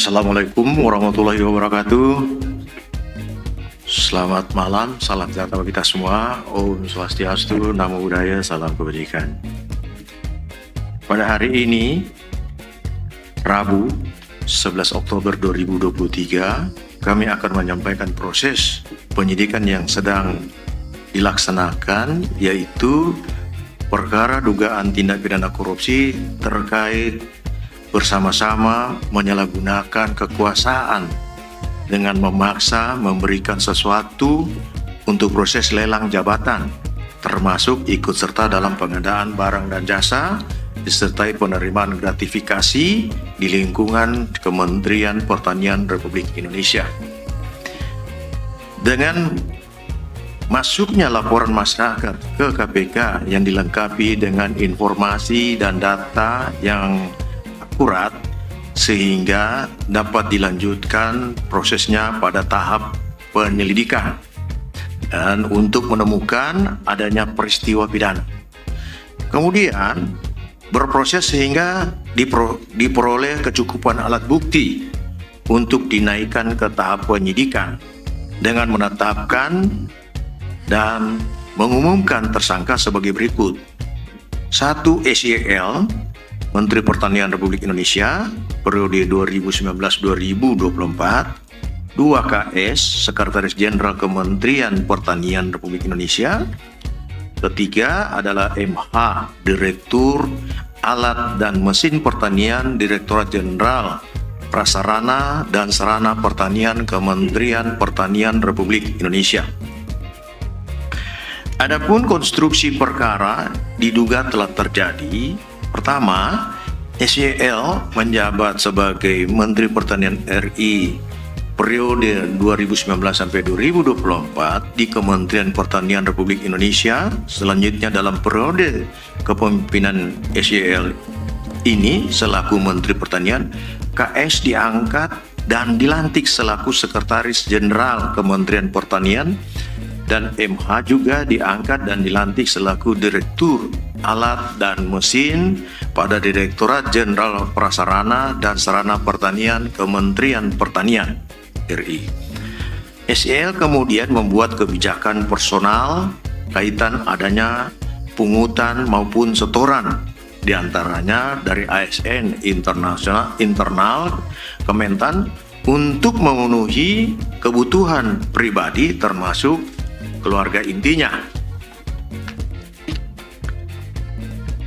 Assalamualaikum warahmatullahi wabarakatuh. Selamat malam, salam sejahtera bagi kita semua. Om Swastiastu, Namo Buddhaya, salam kebajikan. Pada hari ini, Rabu 11 Oktober 2023, kami akan menyampaikan proses penyidikan yang sedang dilaksanakan, yaitu perkara dugaan tindak pidana korupsi terkait bersama-sama menyalahgunakan kekuasaan dengan memaksa memberikan sesuatu untuk proses lelang jabatan, termasuk ikut serta dalam pengadaan barang dan jasa, disertai penerimaan gratifikasi di lingkungan Kementerian Pertanian Republik Indonesia. Dengan masuknya laporan masyarakat ke KPK yang dilengkapi dengan informasi dan data yang akurat, sehingga dapat dilanjutkan prosesnya pada tahap penyelidikan dan untuk menemukan adanya peristiwa pidana. Kemudian berproses sehingga diperoleh kecukupan alat bukti untuk dinaikkan ke tahap penyidikan dengan menetapkan dan mengumumkan tersangka sebagai berikut. 1. SYL, Menteri Pertanian Republik Indonesia periode 2019-2024. 2. KS, Sekretaris Jenderal Kementerian Pertanian Republik Indonesia. Ketiga adalah MH, Direktur Alat dan Mesin Pertanian, Direktorat Jenderal Prasarana dan Sarana Pertanian, Kementerian Pertanian Republik Indonesia. Adapun konstruksi perkara diduga telah terjadi. Pertama, SYL menjabat sebagai Menteri Pertanian RI periode 2019 sampai 2024 di Kementerian Pertanian Republik Indonesia. Selanjutnya dalam periode kepemimpinan SYL ini selaku Menteri Pertanian, KS diangkat dan dilantik selaku Sekretaris Jenderal Kementerian Pertanian, dan MH juga diangkat dan dilantik selaku Direktur Alat dan Mesin pada Direktorat Jenderal Prasarana dan Sarana Pertanian Kementerian Pertanian RI. SYL kemudian membuat kebijakan personal kaitan adanya pungutan maupun setoran, diantaranya dari ASN internal Kementan untuk memenuhi kebutuhan pribadi termasuk keluarga intinya.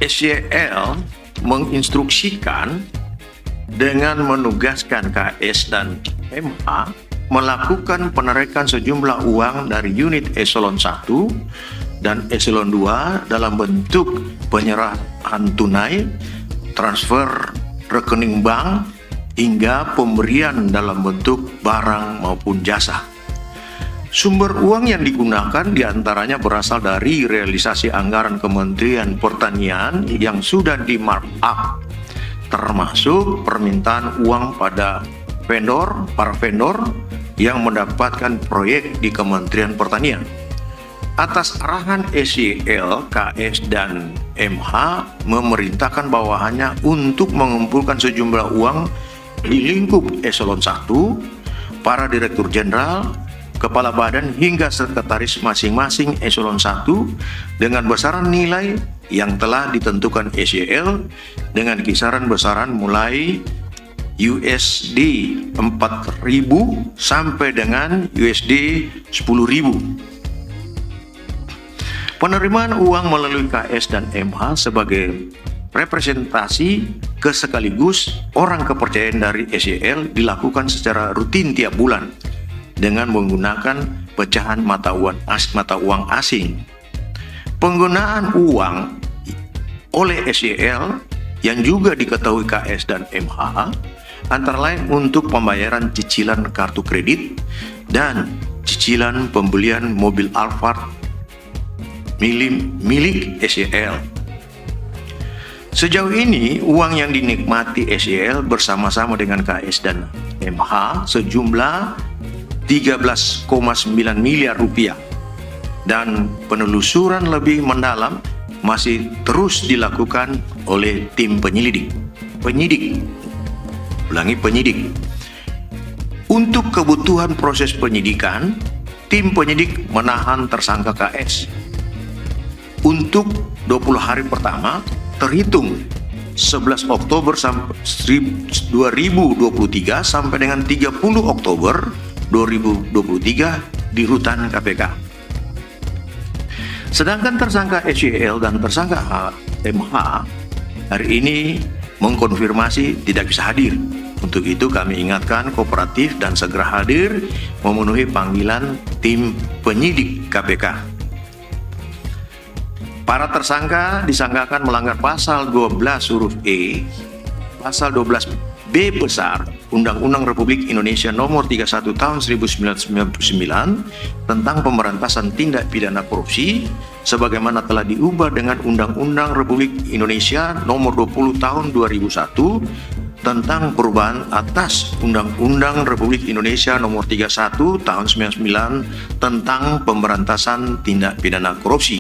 SYL menginstruksikan dengan menugaskan KS dan MH melakukan penarikan sejumlah uang dari unit eselon 1 dan eselon 2 dalam bentuk penyerahan tunai, transfer rekening bank, hingga pemberian dalam bentuk barang maupun jasa. Sumber uang yang digunakan diantaranya berasal dari realisasi anggaran Kementerian Pertanian yang sudah di markup, termasuk permintaan uang pada para vendor yang mendapatkan proyek di Kementerian Pertanian. Atas arahan SYL, KS, dan MH memerintahkan bawahannya untuk mengumpulkan sejumlah uang di lingkup eselon 1, para direktur jenderal, kepala badan hingga sekretaris masing-masing eselon 1 dengan besaran nilai yang telah ditentukan SYL dengan kisaran besaran mulai USD 4.000 sampai dengan USD 10.000. Penerimaan uang melalui KS dan MH sebagai representasi sekaligus orang kepercayaan dari SYL dilakukan secara rutin tiap bulan dengan menggunakan pecahan mata uang asing. Penggunaan uang oleh SYL yang juga diketahui KS dan MH antara lain untuk pembayaran cicilan kartu kredit dan cicilan pembelian mobil Alphard milik SYL. Sejauh ini, uang yang dinikmati SYL bersama-sama dengan KS dan MH sejumlah 13,9 miliar rupiah, dan penelusuran lebih mendalam masih terus dilakukan oleh tim penyidik. Untuk kebutuhan proses penyidikan, tim penyidik menahan tersangka KS untuk 20 hari pertama terhitung 11 Oktober 2023 sampai dengan 30 Oktober 2023 di rutan KPK. Sedangkan tersangka SYL dan tersangka MH hari ini mengkonfirmasi tidak bisa hadir. Untuk itu kami ingatkan kooperatif dan segera hadir memenuhi panggilan tim penyidik KPK. Para tersangka disangkakan melanggar pasal 12 huruf E, pasal 12 B besar Undang-Undang Republik Indonesia Nomor 31 Tahun 1999 tentang pemberantasan tindak pidana korupsi sebagaimana telah diubah dengan Undang-Undang Republik Indonesia Nomor 20 Tahun 2001 tentang perubahan atas Undang-Undang Republik Indonesia Nomor 31 Tahun 1999 tentang pemberantasan tindak pidana korupsi.